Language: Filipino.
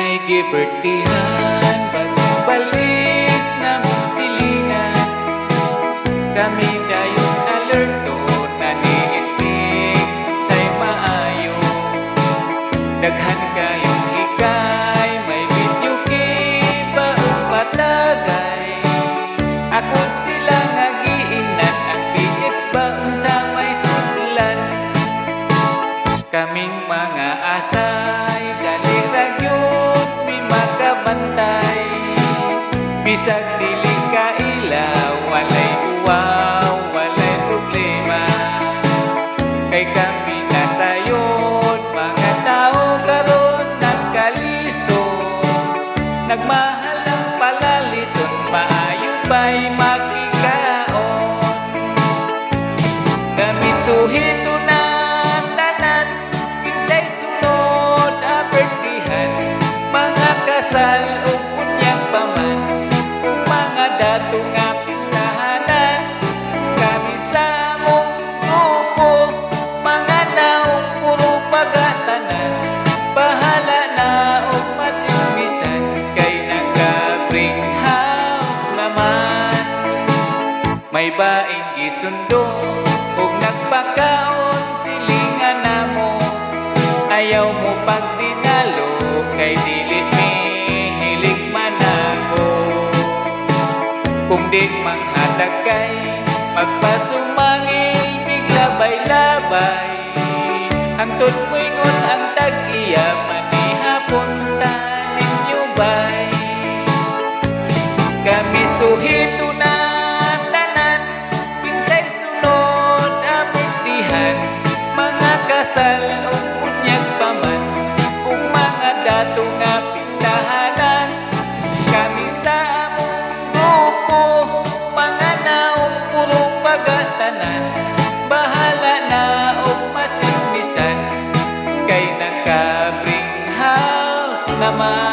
May gibertihan, bagong balis na mong silingan. Kami dayon alerto, naniitig sa'y maayo. Daghan kayong hikay, may video kiba o patagay. Ako sila nga giingnan, ang bigits baon sa may sudlan. Kaming mga asay, dali ragyot, may makabantay. Bisag dili kaila, walay uwaw, walay problema. Kay kami nasayod, mga tao karon nagkalisod. Nagmahal ang palaliton, maayo ba'y makikaon. Kami suhito na tanan, kinsay sunod abertihan. Mga kasal o punyang paman, o mga dato nga pistahanan. Kami sa among grupo, mga naong puro pagatanan. Bahala na o machismisan, kay nagka-bring house naman. May baing gisundo, ug nagpakaon silingan namo. Ayaw mo pagdinalo, kay dili mi hilig manago. Kung di manghatag kay magpasumangil, miglabay-labay. Hangtod mo'y ang tag-iya, manihapon ta ninyo bay. Kami suhito na tanan, kinsay sunod abertihan. Mga kasal o punyag paman, o mga dato nga pistahanan. Kami sa among grupo, mga naong puro pagatanan. Bahala na o machismisan, kay nagka-bring house naman.